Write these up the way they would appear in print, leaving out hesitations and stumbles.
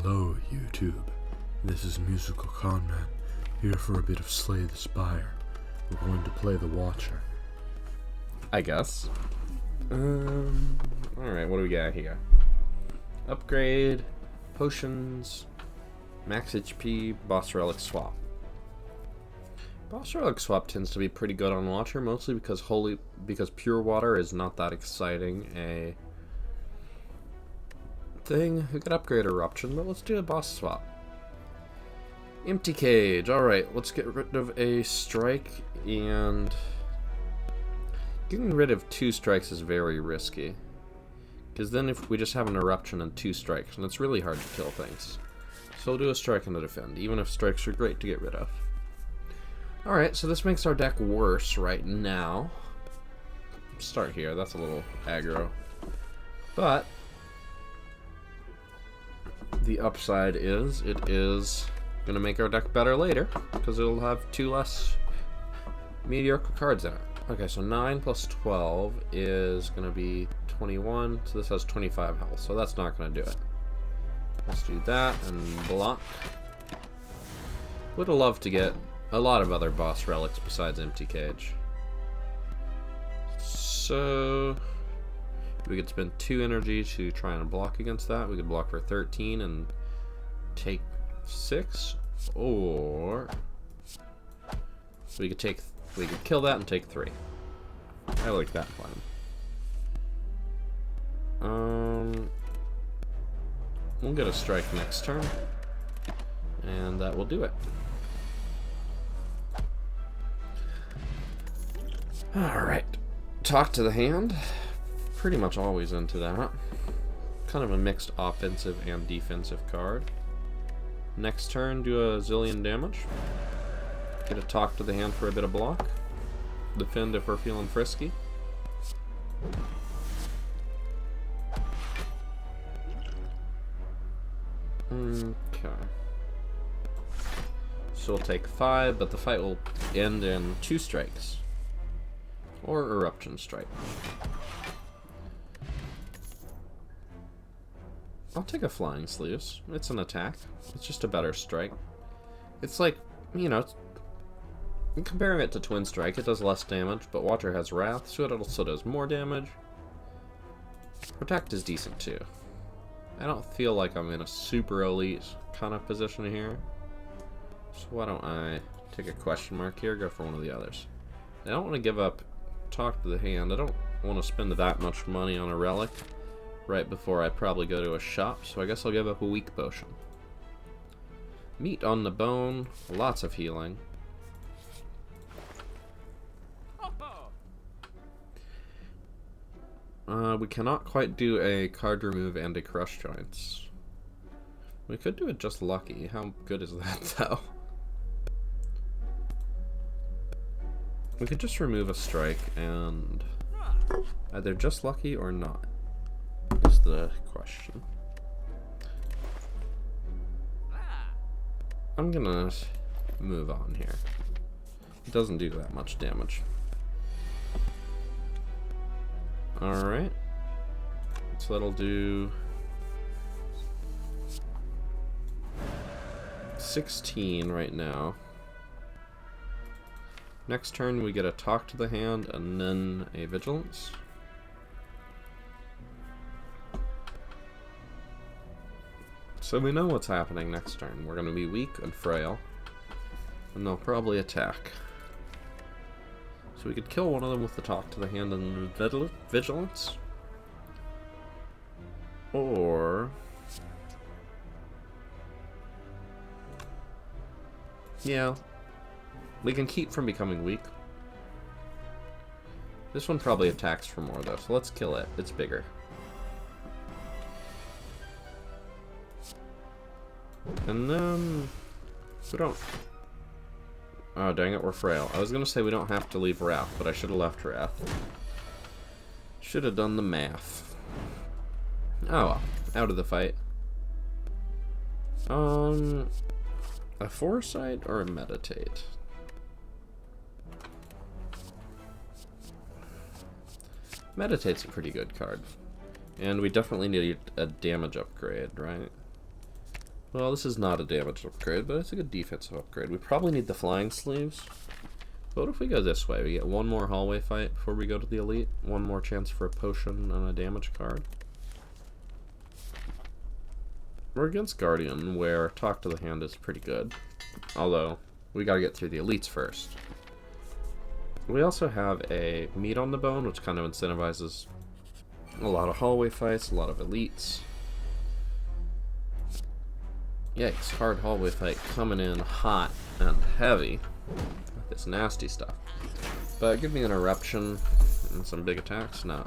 Hello, YouTube. This is MusicalConman, here for a bit of Slay the Spire. We're going to play the Watcher. I guess. Alright, what do we got here? Upgrade, potions, max HP, boss relic swap. Boss relic swap tends to be pretty good on Watcher, mostly because pure water is not that exciting a thing. We could upgrade eruption, but let's do a boss swap. Empty cage. Alright, let's get rid of a strike, and getting rid of 2 strikes is very risky. Because then if we just have an eruption and 2 strikes, and it's really hard to kill things. So we'll do a strike and a defend, even if strikes are great to get rid of. Alright, so this makes our deck worse right now. Start here, that's a little aggro. But the upside is, it is going to make our deck better later, because it'll have 2 less mediocre cards in it. Okay, so 9 plus 12 is going to be 21, so this has 25 health, so that's not going to do it. Let's do that and block. Would have loved to get a lot of other boss relics besides Empty Cage. So we could spend 2 energy to try and block against that. We could block for 13 and take 6, or we could kill that and take 3. I like that plan. We'll get a strike next turn, and that will do it. Alright, talk to the hand. Pretty much always into that. Kind of a mixed offensive and defensive card. Next turn, do a zillion damage. Get a talk to the hand for a bit of block. Defend if we're feeling frisky. Okay. So we'll take 5, but the fight will end in 2 strikes. Or eruption strike. I'll take a flying sleeves. It's an attack. It's just a better strike. It's like, you know, comparing it to Twin Strike, it does less damage, but Watcher has Wrath, so it also does more damage. Protect is decent too. I don't feel like I'm in a super elite kind of position here. So why don't I take a question mark here, go for one of the others. I don't want to give up Talk to the Hand. I don't want to spend that much money on a relic right before I probably go to a shop, so I guess I'll give up a weak potion. Meat on the bone, lots of healing. We cannot quite do a card remove and a crush joints. We could do it just lucky. How good is that, though? We could just remove a strike and either just lucky or not is the question. I'm gonna move on here. It doesn't do that much damage. Alright. So that'll do 16 right now. Next turn we get a talk to the hand and then a vigilance. So we know what's happening next turn. We're going to be weak and frail, and they'll probably attack. So we could kill one of them with the talk to the hand and vigilance. Or yeah, we can keep from becoming weak. This one probably attacks for more though, so let's kill it. It's bigger. And then we don't. Oh, dang it, we're frail. I was gonna say we don't have to leave Wrath, but I should have left Wrath. Should have done the math. Oh well, out of the fight. A Foresight or a Meditate? Meditate's a pretty good card. And we definitely need a damage upgrade, right? Well, this is not a damage upgrade, but it's a good defensive upgrade. We probably need the flying sleeves. But what if we go this way? We get one more hallway fight before we go to the elite. One more chance for a potion and a damage card. We're against Guardian, where Talk to the Hand is pretty good. Although, we gotta get through the elites first. We also have a Meat on the Bone, which kind of incentivizes a lot of hallway fights, a lot of elites. Yikes, hard hallway fight coming in hot and heavy with this nasty stuff. But give me an eruption and some big attacks. No.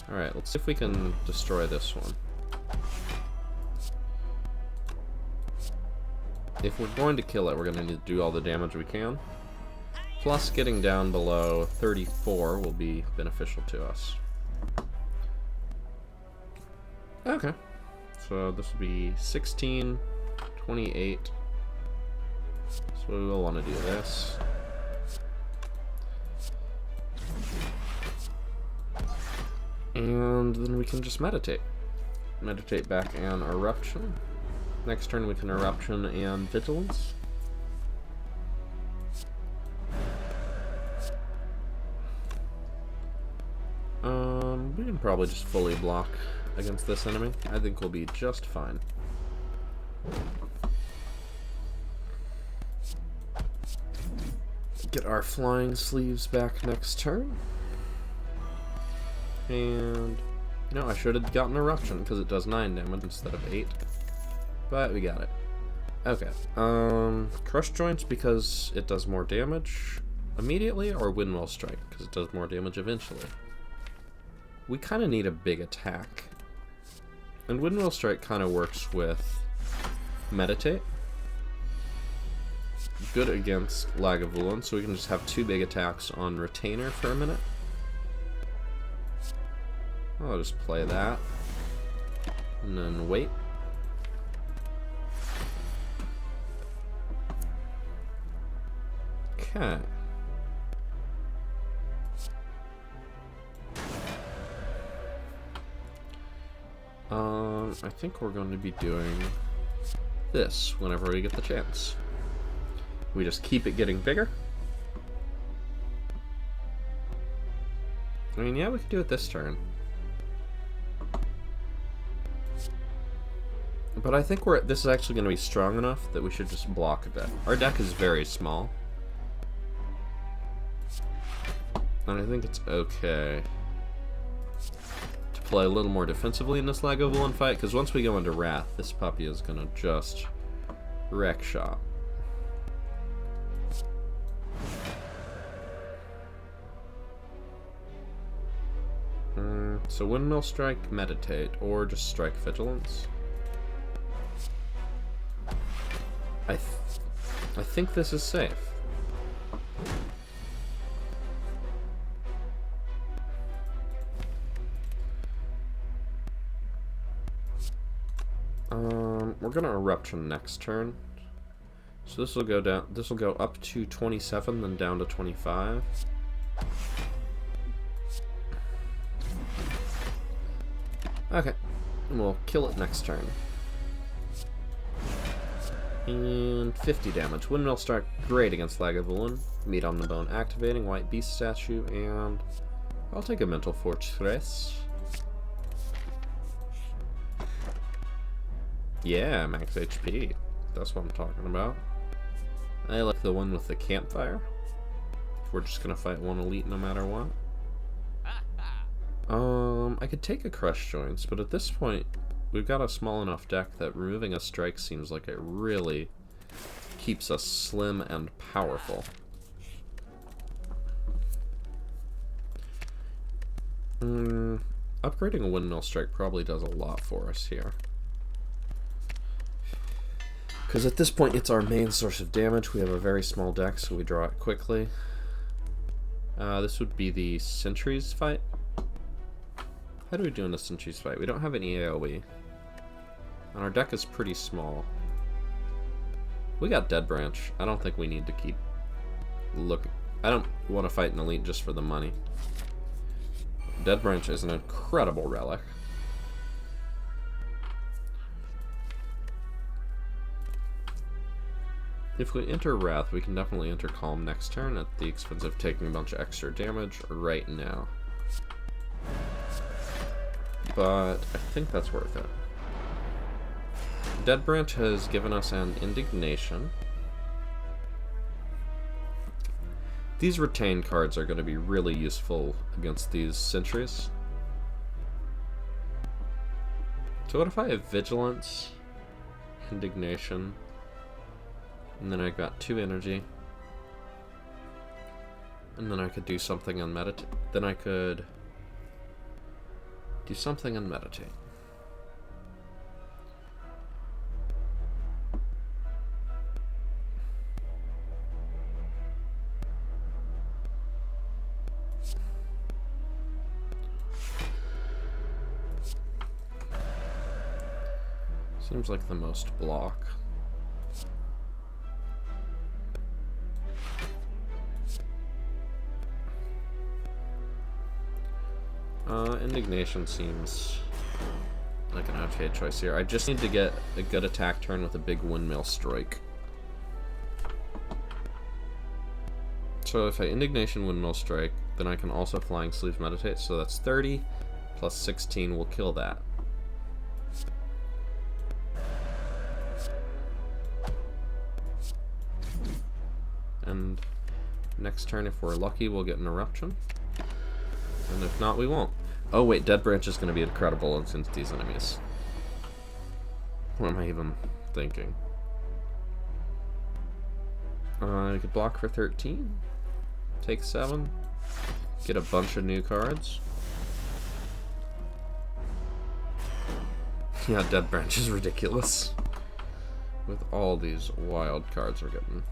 Alright, let's see if we can destroy this one. If we're going to kill it, we're going to need to do all the damage we can. Plus, getting down below 34 will be beneficial to us. Okay. So this will be 16, 28. So we will want to do this. And then we can just meditate. Meditate back and eruption. Next turn we can eruption and vigilance. We can probably just fully block against this enemy. I think we'll be just fine. Get our flying sleeves back next turn. And no, I should have gotten eruption because it does 9 damage instead of 8. But we got it. Okay. Crush joints because it does more damage immediately, or windmill strike because it does more damage eventually. We kind of need a big attack. And windmill strike kind of works with meditate. Good against Lagavulin, so we can just have 2 big attacks on retainer for a minute. I'll just play that. And then wait. Okay. I think we're going to be doing this whenever we get the chance. We just keep it getting bigger. I mean, yeah, we could do it this turn. But I think this is actually going to be strong enough that we should just block a bit. Our deck is very small. And I think it's okay to play a little more defensively in this Lagavulin fight, because once we go into Wrath, this puppy is going to just wreck shop. So Windmill Strike, Meditate, or just Strike Vigilance. I think this is safe. We're gonna eruption next turn. So this will go down. This will go up to 27, then down to 25. Okay, and we'll kill it next turn. And 50 damage. Windmill Strike, great against Lagavulin. Meat on the Bone activating, White Beast statue, and I'll take a Mental Fortress. Yeah, max HP. That's what I'm talking about. I like the one with the campfire. We're just gonna fight one elite no matter what. I could take a Crush Joints, but at this point, we've got a small enough deck that removing a strike seems like it really keeps us slim and powerful. Upgrading a Windmill Strike probably does a lot for us here. Because at this point, it's our main source of damage. We have a very small deck, so we draw it quickly. This would be the Sentries fight. How do we do in the Sentries fight? We don't have any AoE. And our deck is pretty small. We got Dead Branch. I don't think we need to keep looking. I don't want to fight an elite just for the money. Dead Branch is an incredible relic. If we enter Wrath, we can definitely enter Calm next turn at the expense of taking a bunch of extra damage right now. But I think that's worth it. Dead Branch has given us an Indignation. These retain cards are going to be really useful against these sentries. So what if I have Vigilance, Indignation, and then I got 2 energy, and then I could do something on meditate. Then I could do something and meditate. Seems like the most block. Indignation seems like an okay choice here. I just need to get a good attack turn with a big Windmill Strike. So if I Indignation Windmill Strike, then I can also Flying Sleeve Meditate, so that's 30 plus 16 will kill that. And next turn, if we're lucky, we'll get an Eruption. And if not, we won't. Oh wait, Dead Branch is going to be incredible against these enemies. What am I even thinking? I could block for 13. Take 7. Get a bunch of new cards. Yeah, Dead Branch is ridiculous. With all these wild cards we're getting.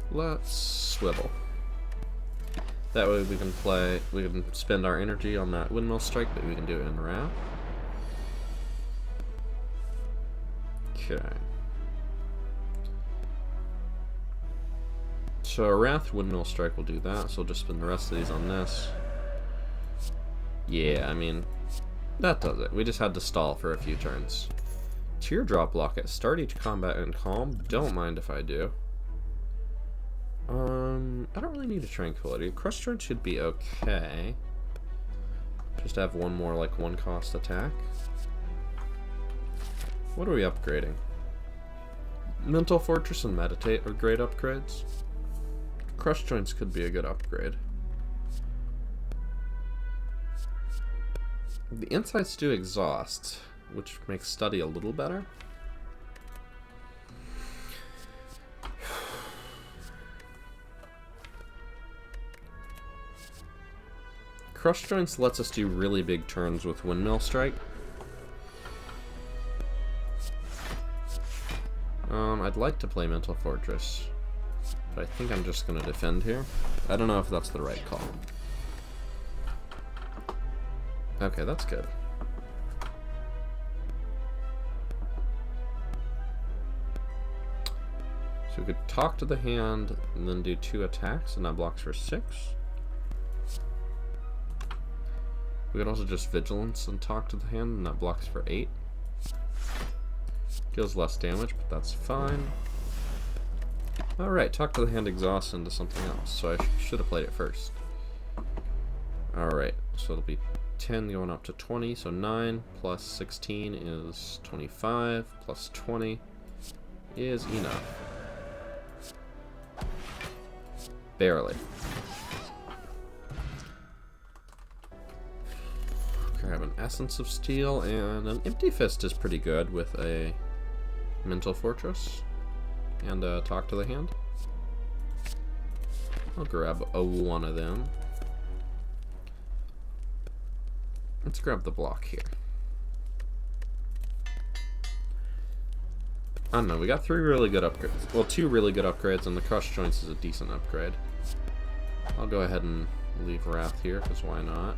Let's swivel. That way we can spend our energy on that Windmill Strike, but we can do it in Wrath. Okay. So a Wrath Windmill Strike will do that, so we'll just spend the rest of these on this. Yeah, I mean, that does it. We just had to stall for a few turns. Teardrop Locket. Start each combat in Calm. Don't mind if I do. I don't really need a Tranquility. Crush Joint should be okay. Just have one more, like, 1-cost attack. What are we upgrading? Mental Fortress and Meditate are great upgrades. Crush Joints could be a good upgrade. The Insights do Exhaust, which makes Study a little better. Crush Joints lets us do really big turns with Windmill Strike. I'd like to play Mental Fortress, but I think I'm just going to defend here. I don't know if that's the right call. Okay, that's good. So we could talk to the hand and then do 2 attacks, and that blocks for 6. We could also just Vigilance and talk to the hand, and that blocks for 8. Deals less damage, but that's fine. Alright, talk to the hand exhausts into something else, so I should have played it first. Alright, so it'll be 10 going up to 20, so 9 plus 16 is 25, plus 20 is enough. Barely. Grab an Essence of Steel, and an Empty Fist is pretty good with a Mental Fortress and talk to the hand. I'll grab one of them. Let's grab the block here. I don't know, we got 3 really good upgrades. Well, 2 really good upgrades, and the Crush Joints is a decent upgrade. I'll go ahead and leave Wrath here, because why not?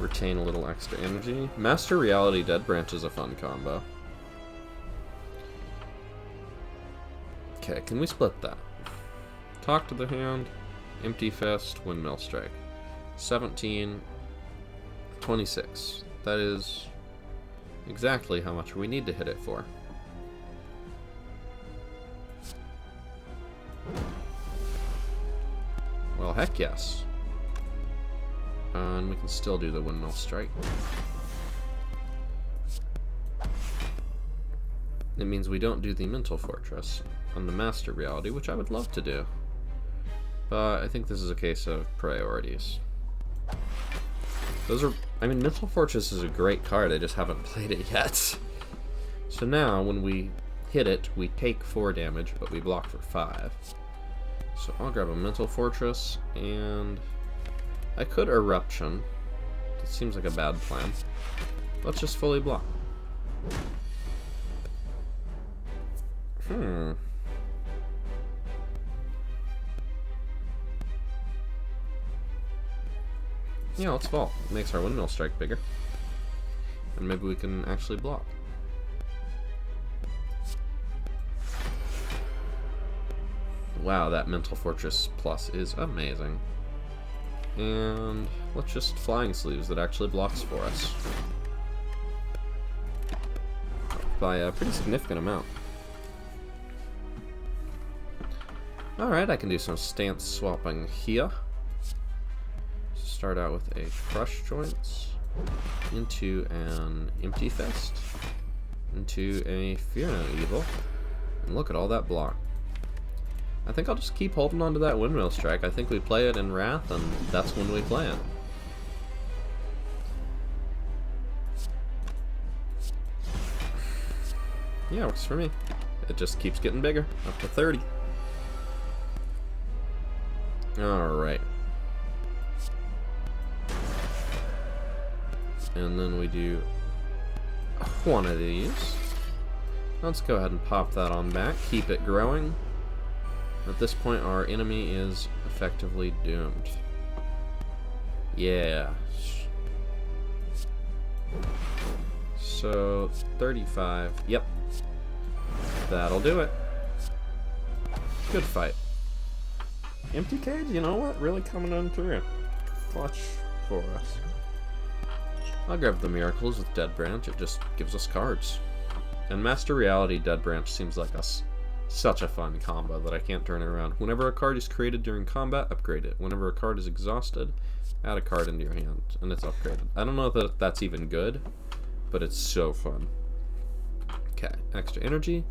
Retain a little extra energy. Master Reality Dead Branch is a fun combo. Okay, can we split that? Talk to the hand, empty fist, windmill strike. 17, 26. That is exactly how much we need to hit it for. Well, heck yes. And we can still do the windmill strike. It means we don't do the mental fortress on the master reality, which I would love to do. But I think this is a case of priorities. Those are, I mean, mental fortress is a great card, I just haven't played it yet. So now, when we hit it, we take 4 damage, but we block for 5. So I'll grab a mental fortress, and I could eruption. It seems like a bad plan. Let's just fully block. Yeah, let's vault. It makes our windmill strike bigger. And maybe we can actually block. Wow, that mental fortress plus is amazing. And let's just flying sleeves that actually blocks for us. By a pretty significant amount. Alright, I can do some stance swapping here. Start out with a crush joints, into an empty fist, into a fear no evil, and look at all that block. I think I'll just keep holding on to that windmill strike. I think we play it in Wrath, and that's when we play it. Yeah, works for me. It just keeps getting bigger, up to 30. Alright. And then we do one of these. Let's go ahead and pop that on back. Keep it growing. At this point, our enemy is effectively doomed. Yeah. So, 35. Yep. That'll do it. Good fight. Empty cage, you know what? Really coming on through. Clutch for us. I'll grab the Miracles with Dead Branch. It just gives us cards. And Master Reality Dead Branch seems like such a fun combo that I can't turn it around. Whenever a card is created during combat, upgrade it. Whenever a card is exhausted, add a card into your hand, and it's upgraded. I don't know if that's even good, but it's so fun. Okay, extra energy.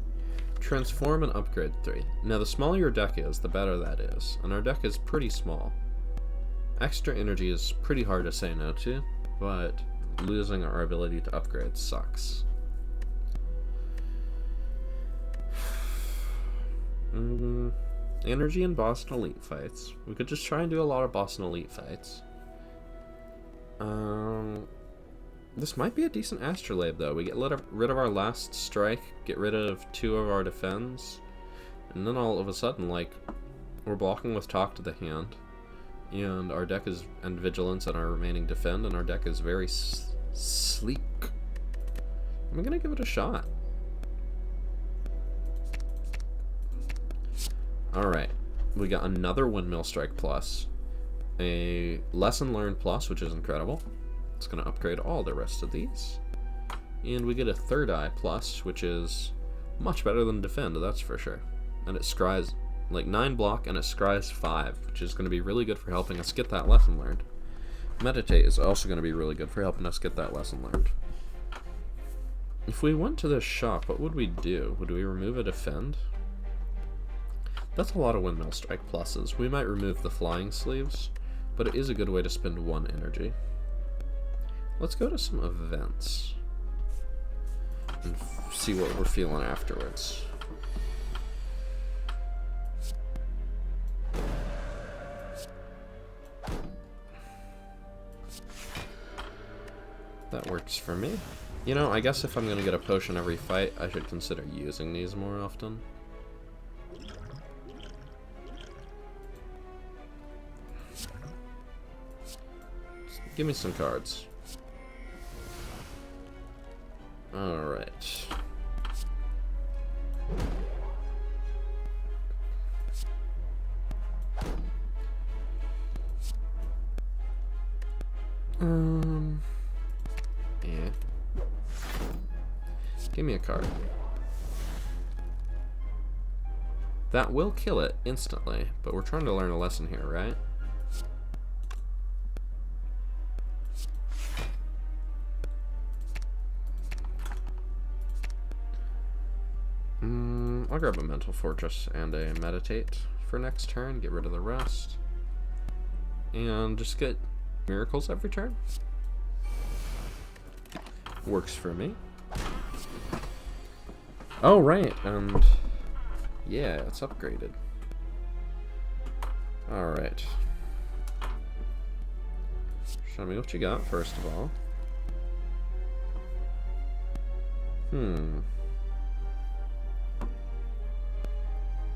Transform and upgrade 3. Now, the smaller your deck is, the better that is. And our deck is pretty small. Extra energy is pretty hard to say no to, but losing our ability to upgrade sucks. Energy in Boston Elite fights. We could just try and do a lot of Boston Elite fights. This might be a decent Astrolabe, though. We get rid of our last strike, get rid of 2 of our defends, and then all of a sudden, like, we're blocking with Talk to the Hand, and our deck is, and Vigilance and our remaining defend, and our deck is very sleek. I'm gonna give it a shot. Alright, we got another Windmill Strike plus, a Lesson Learned plus, which is incredible. It's going to upgrade all the rest of these. And we get a Third Eye plus, which is much better than Defend, that's for sure. And it scries like 9 block, and it scries 5, which is going to be really good for helping us get that lesson learned. Meditate is also going to be really good for helping us get that lesson learned. If we went to this shop, what would we do? Would we remove a Defend? That's a lot of Windmill Strike pluses. We might remove the Flying Sleeves, but it is a good way to spend 1 energy. Let's go to some events and see what we're feeling afterwards. That works for me. You know, I guess if I'm going to get a potion every fight, I should consider using these more often. Just give me some cards. Alright. Yeah. Give me a card. That will kill it instantly, but we're trying to learn a lesson here, right? I'll grab a Mental Fortress and a Meditate for next turn, get rid of the rest. And just get miracles every turn. Works for me. Oh, right, and yeah, it's upgraded. Alright. Show me what you got, first of all.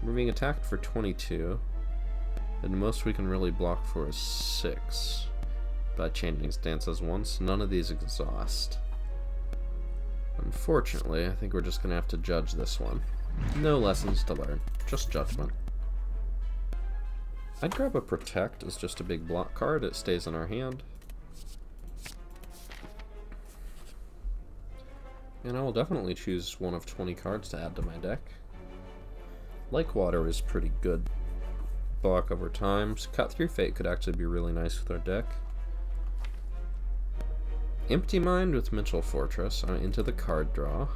We're being attacked for 22. And the most we can really block for is 6. By changing stances once. None of these exhaust. Unfortunately, I think we're just going to have to judge this one. No lessons to learn. Just judgment. I'd grab a Protect as just a big block card. It stays in our hand. And I will definitely choose one of 20 cards to add to my deck. Like Water is pretty good block over time. So Cut Through Fate could actually be really nice with our deck. Empty Mind with Mental Fortress into the card draw.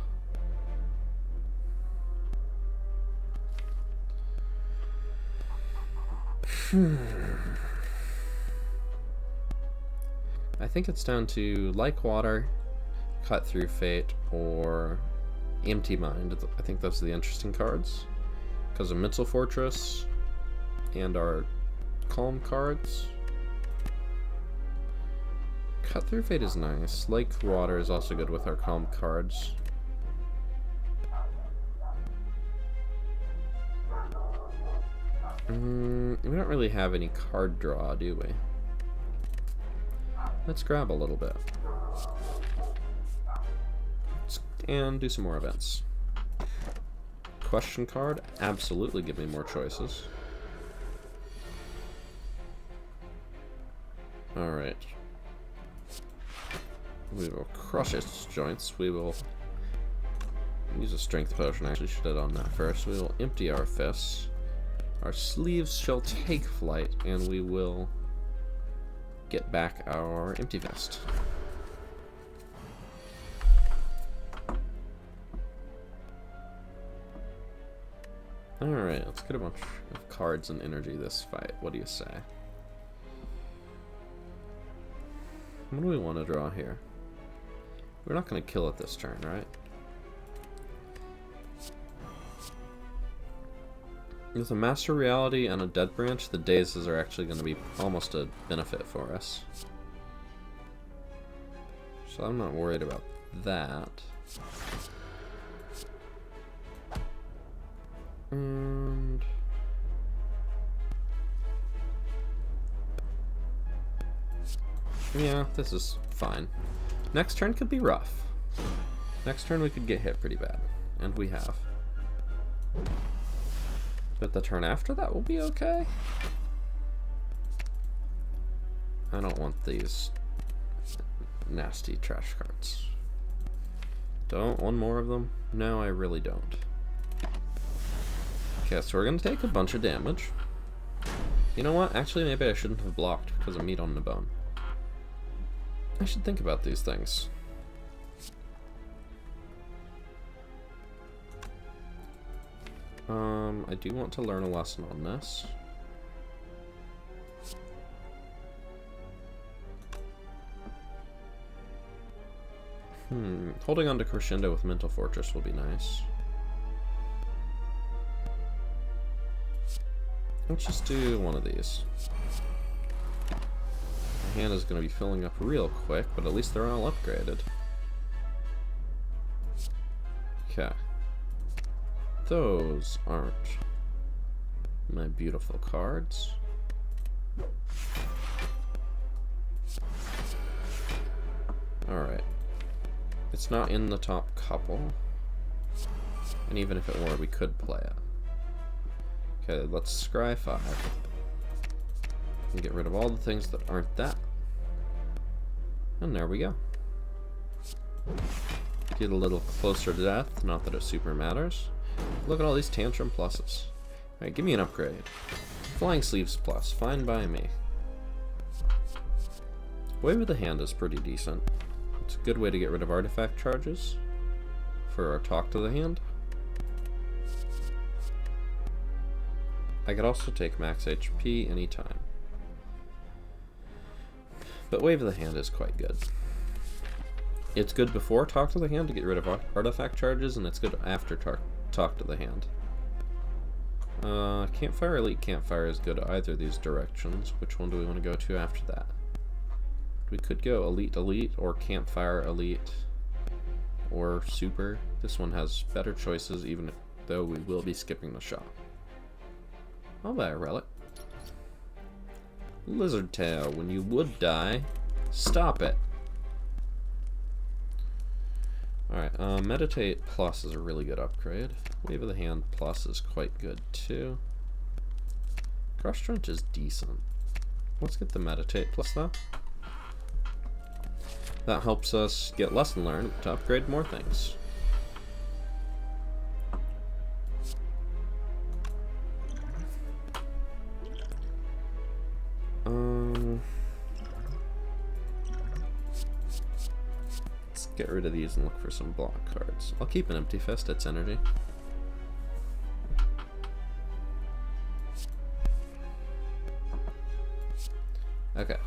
I think it's down to Like Water, Cut Through Fate, or Empty Mind. I think those are the interesting cards. Because of Mental Fortress and our Calm cards. Cut Through Fate is nice. Like Water is also good with our Calm cards. We don't really have any card draw, do we? Let's grab a little bit. And do some more events. Question card, absolutely give me more choices. Alright. We will crush its joints. We will use a strength potion. Actually, should have done that first. We will empty our fists. Our sleeves shall take flight, and we will get back our empty fist. Alright, let's get a bunch of cards and energy this fight. What do you say? What do we want to draw here? We're not going to kill it this turn, right? With a Master Reality and a Dead Branch, the dazes are actually going to be almost a benefit for us. So I'm not worried about that. And yeah, this is fine. Next turn could be rough. Next turn we could get hit pretty bad, and we have. But the turn after that will be okay. I don't want these nasty trash cards. Don't want more of them? No, I really don't. Okay, so we're going to take a bunch of damage. You know what? Actually, maybe I shouldn't have blocked because of meat on the bone. I should think about these things. I do want to learn a lesson on this. Holding on to Crescendo with Mental Fortress will be nice. Let's just do one of these. My hand is going to be filling up real quick, but at least they're all upgraded. Okay. Those aren't my beautiful cards. Alright. It's not in the top couple. And even if it were, we could play it. Okay, let's scry 5. And get rid of all the things that aren't that. And there we go. Get a little closer to death, not that it super matters. Look at all these tantrum pluses. Alright, give me an upgrade. Flying Sleeves plus, fine by me. Wave of the Hand is pretty decent. It's a good way to get rid of artifact charges for our Talk to the Hand. I could also take max HP anytime. But Wave of the Hand is quite good. It's good before Talk to the Hand to get rid of artifact charges, and it's good after Talk to the Hand. Campfire Elite Campfire is good either of these directions. Which one do we want to go to after that? We could go Elite Elite or Campfire Elite or Super. This one has better choices even though we will be skipping the shop. I'll buy a relic. Lizard Tail, when you would die, stop it. Alright, Meditate Plus is a really good upgrade. Wave of the Hand Plus is quite good too. Crush Trench is decent. Let's get the Meditate Plus though. That helps us get Lesson Learned to upgrade more things. Let's get rid of these and look for some block cards. I'll keep an Empty Fist, it's energy. Okay.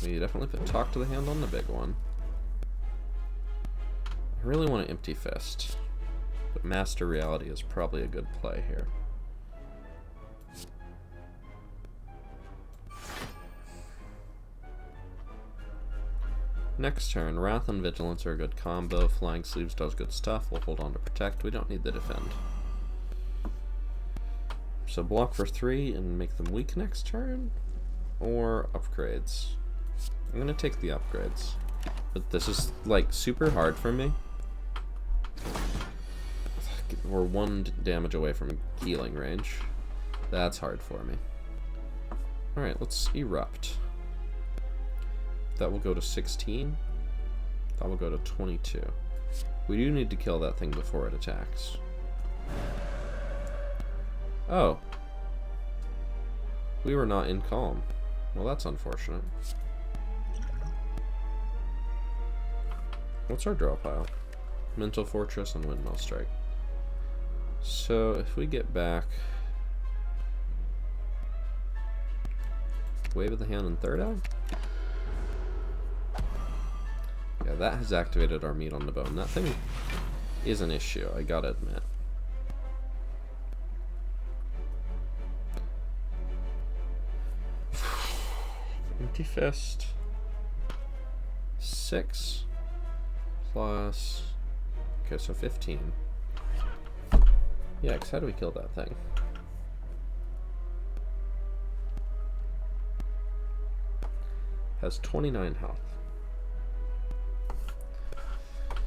We definitely put Talk to the Hand on the big one. I really want an Empty Fist, but Master Reality is probably a good play here. Next turn, Wrath and Vigilance are a good combo. Flying Sleeves does good stuff. We'll hold on to Protect. We don't need the Defend. So block for 3 and make them weak next turn? Or upgrades? I'm gonna take the upgrades. But this is, like, super hard for me. We're 1 damage away from healing range. That's hard for me. Alright, let's Erupt. That will go to 16. That will go to 22. We do need to kill that thing before it attacks. Oh. We were not in Calm. Well, that's unfortunate. What's our draw pile? Mental Fortress and Windmill Strike. So, if we get back... Wave of the Hand and Third Eye? Yeah, that has activated our meat on the bone. That thing is an issue, I gotta admit. Empty Fist. 6 plus... Okay, so 15. Yeah, because how do we kill that thing? Has 29 health.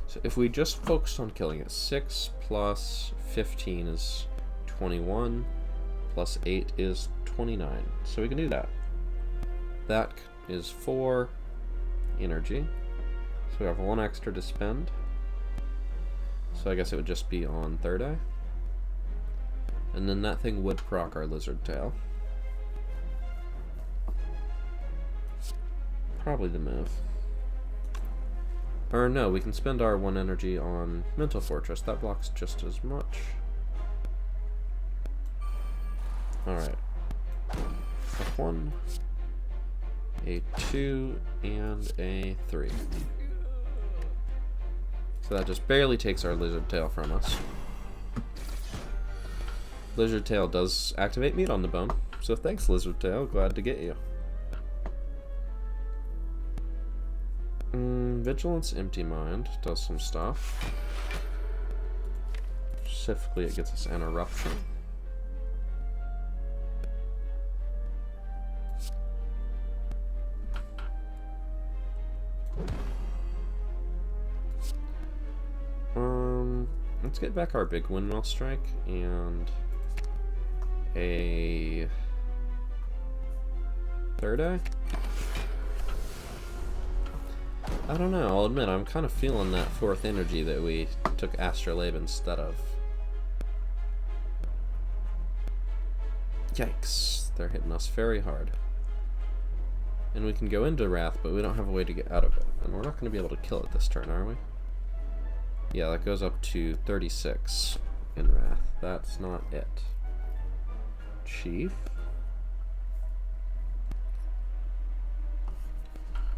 So if we just focus on killing it, 6 plus 15 is 21, plus 8 is 29. So we can do that. That is 4 energy. So we have 1 extra to spend. So I guess it would just be on Third Eye. And then that thing would proc our Lizard Tail. Probably the move. Or no, we can spend our 1 energy on Mental Fortress. That blocks just as much. Alright. A 1, a 2, and a 3. So that just barely takes our Lizard Tail from us. Lizard Tail does activate meat on the bone. So thanks, Lizard Tail. Glad to get you. Vigilance Empty Mind does some stuff. Specifically, it gets us an Eruption. Let's get back our big Windmill Strike and a Third Eye. I don't know, I'll admit, I'm kind of feeling that fourth energy that we took Astrolabe instead of. Yikes, they're hitting us very hard. And we can go into Wrath, but we don't have a way to get out of it. And we're not going to be able to kill it this turn, are we? Yeah, that goes up to 36 in Wrath. That's not it. Chief?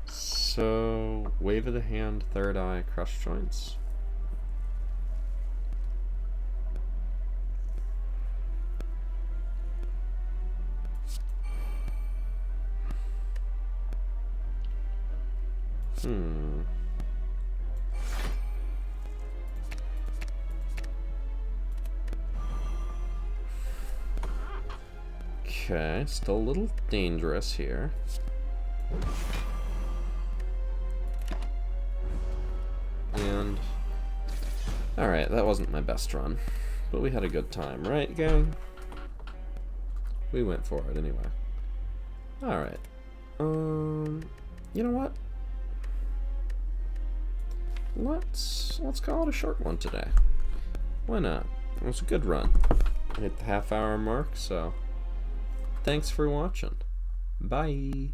So, Wave of the Hand, Third Eye, Crush Joints. Okay, still a little dangerous here. And alright, that wasn't my best run, but we had a good time, right, gang? We went for it anyway. Alright. You know what? Let's call it a short one today. Why not? It was a good run. I hit the half-hour mark, so thanks for watching. Bye.